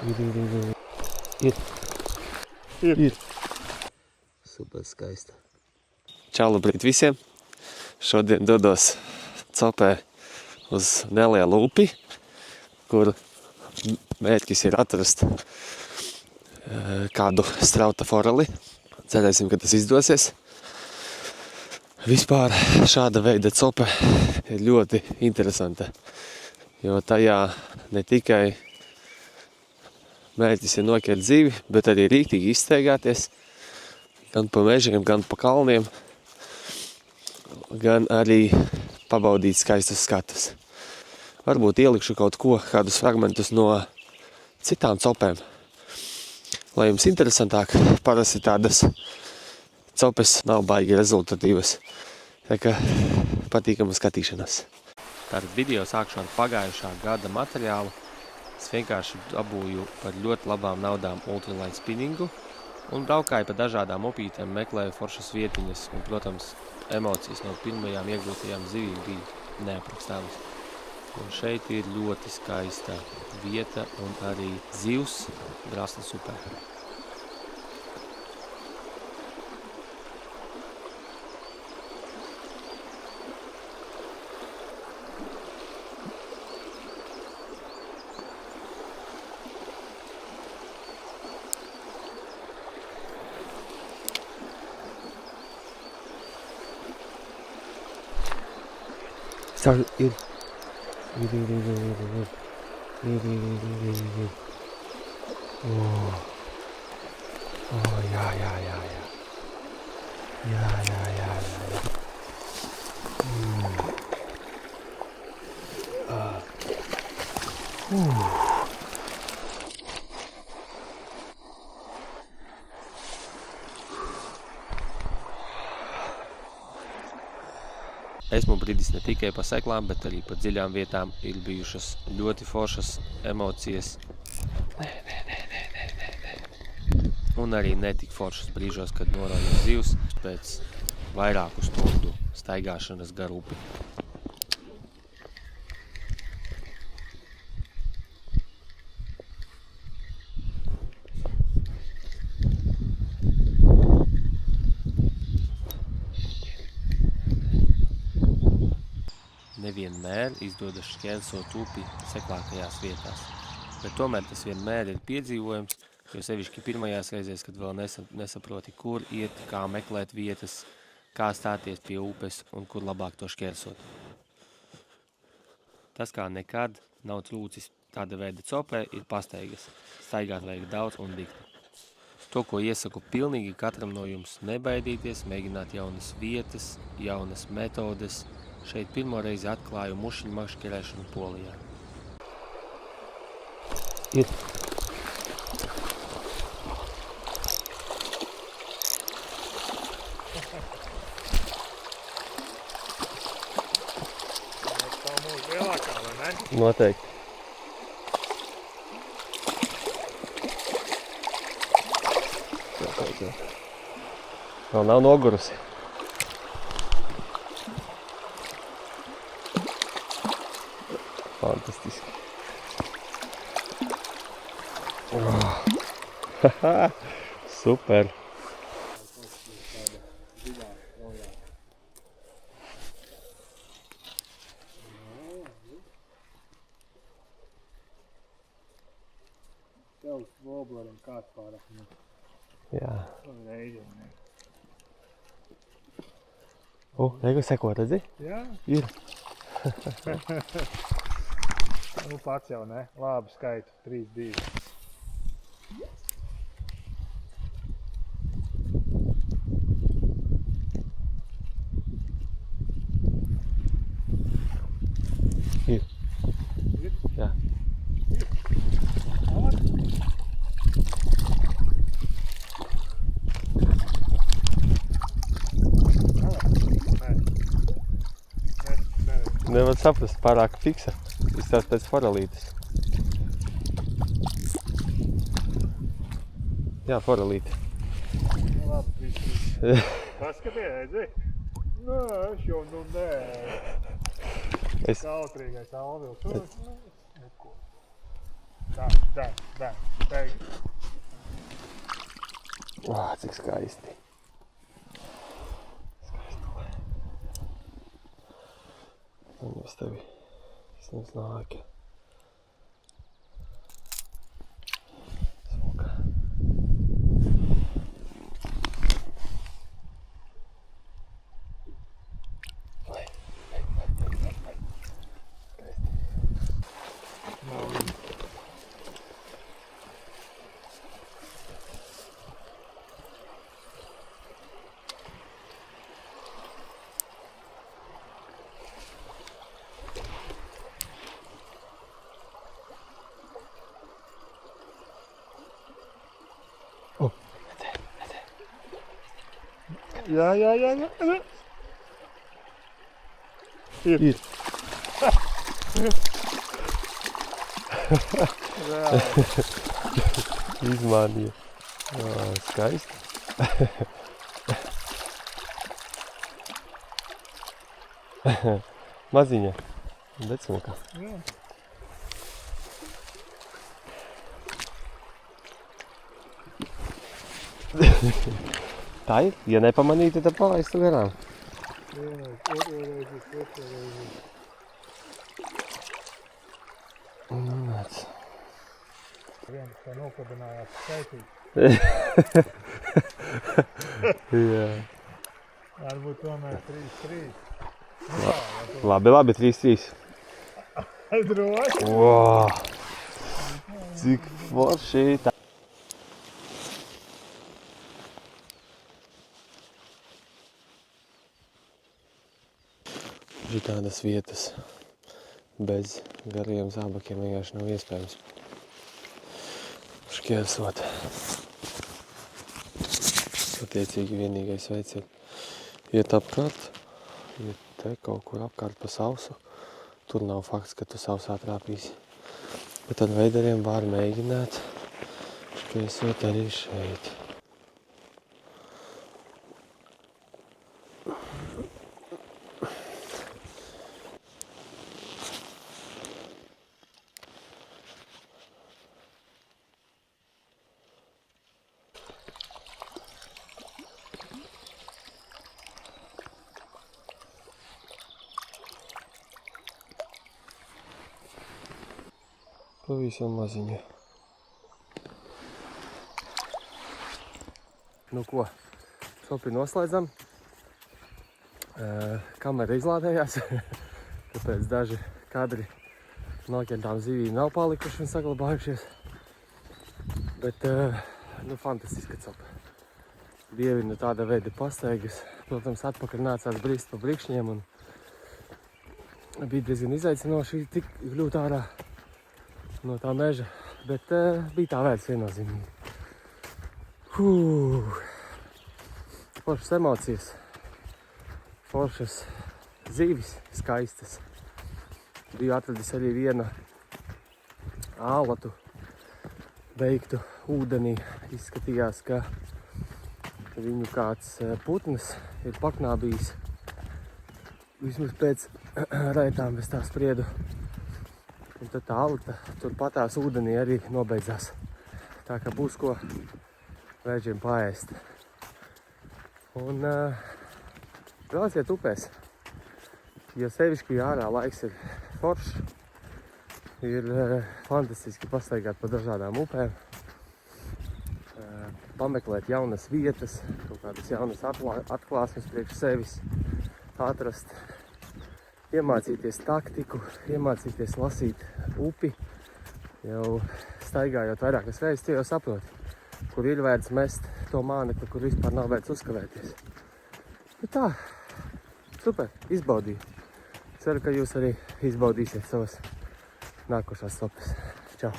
Ir. Super skaista. Čau, labrīt visiem. Šodien dodos copē uz nelielu upi, kur mērķis ir atrast kādu strauta foreli. Cerēsim, ka tas izdosies. Vispār šāda veida cope ir ļoti interesanta, jo tajā ne tikai mērķis ir noķert zivi, bet arī rīktīgi izsteigāties gan pa mežiem, gan pa kalniem, gan arī pabaudīt skaistus skatus. Varbūt ielikšu kādus fragmentus no citām copēm, lai jums interesantāk. Parasti tādas copes nav baigi rezultatīvas, tā kā patīkama skatīšanās. Tātad video sākšu ar pagājušā gada materiālu. Es vienkārši dabūju par ļoti labām naudām ultralight spinningu un braukāju pa dažādām upītēm, meklēju foršas vietiņas un, protams, emocijas no pirmajām iegūtajām zivīm bija neaprakstāmas. Un šeit ir ļoti skaista vieta un arī zivs Draslas upē. Ir. Jā. Esmu brīdis ne tikai pa seklām, bet arī pa dziļām vietām ir bijušas ļoti foršas emocijas. Un arī netik foršas brīžos, kad noraujas zivs pēc vairāku stundu staigāšanas gar upi. Nevienmēr izdodas šķērsot upi seklākajās vietās, bet tomēr tas vienmēr ir piedzīvojums, jo sevišķi pirmajās reizēs, kad vēl nesaproti, kur iet, kā meklēt vietas, kā stāties pie upes un kur labāk to šķērsot. Tas, kā nekad nav trūcis tāda veida copē, ir pastaigas. Staigāt vajag daudz un dikti. To, ko iesaku pilnīgi katram no jums, nebaidīties, mēģināt jaunas vietas, jaunas metodes. Šeit pirmo reizi atklāju mušiņu mašķerēšanu Polijā. Ir. Tā mūsu lielākā, vai ne? Noteikti. Vēl nav nogurusi. Fantastiski. Super. Tev voblerim kāds pārāk nu. Jā. Reizi. Reiku seko, redzi? Jā? Ir. Nu pats jau ne. Labi skaitu. 3, 2. Ir. Ir? Jā. Ir. Labi. Nevar saprast, pārāk fiksa. Izstās pēc forelītes. Jā, forelīte. Labi, 3. Paskaties, redzi? Nē, es jau nē. Es... Kautrīgais Alvils. Neko. Tā. Teik. Cik skaisti. Un es tevi nezināju, smuka. Jā. Ir. Izmānīja. Skaisti. Maziņa, bet smuka. Jā. Tā ir, ja nepamanītu, tad palaistu garām. Jā, otro reizi. Nu, nāc. Viens, kā nokabinājās skaitīt. Jā. Varbūt tomēr 3-3. Labi, 3-3. Droši. Wow. Cik forši. Šitādas vietas bez gariem zābakiem vienkārši nav iespējams šķērsot. Attiecīgi vienīgais veids ir iet apkārt, iet te kaut kur apkārt pa sausu. Tur nav fakts, ka tu sausā trāpīsi. Bet ar veidariem var mēģināt šķērsot arī šeit. Pavisam maziņa. Nu ko, šopi noslēdzam. Kamera izlādējās, tāpēc daži kadri noķertām zivīm nav palikuši un saglabājušies. Bet, nu, fantastiska copa. Dievinu tāda veida pastaigas. Protams, atpakaļ nācās brīst pa brikšņiem un bija diezgan izaicinoši tik kļūt ārā no tā meža, bet bija tā vērts viennozīmīgi. Foršas emocijas, foršas zivis, skaistas. Biju atradis arī vienu ālatu beigtu ūdenī. Izskatījās, ka viņu kāds putns ir paknābījis. Vismaz pēc raitām es tā spriedu. Un tad tā alta turpatās ūdenī arī nobeidzās. Tā kā būs ko vēžiem paēst. Un brauciet upēs. Jo sevišķi ārā laiks ir foršs. Ir fantastiski pastaigāt pa dažādām upēm. Pameklēt jaunas vietas, kaut kādas jaunas atklāsmes priekš sevis. Atrast. Iemācīties taktiku, iemācīties lasīt upi, jau staigājot vairākas reizes, tu jau saproti, kur ir vērts mest to mānekli, kur vispār nav vērts uzkavēties. Bet tā, super, izbaudīju. Ceru, ka jūs arī izbaudīsiet savas nākošās sopas. Čau!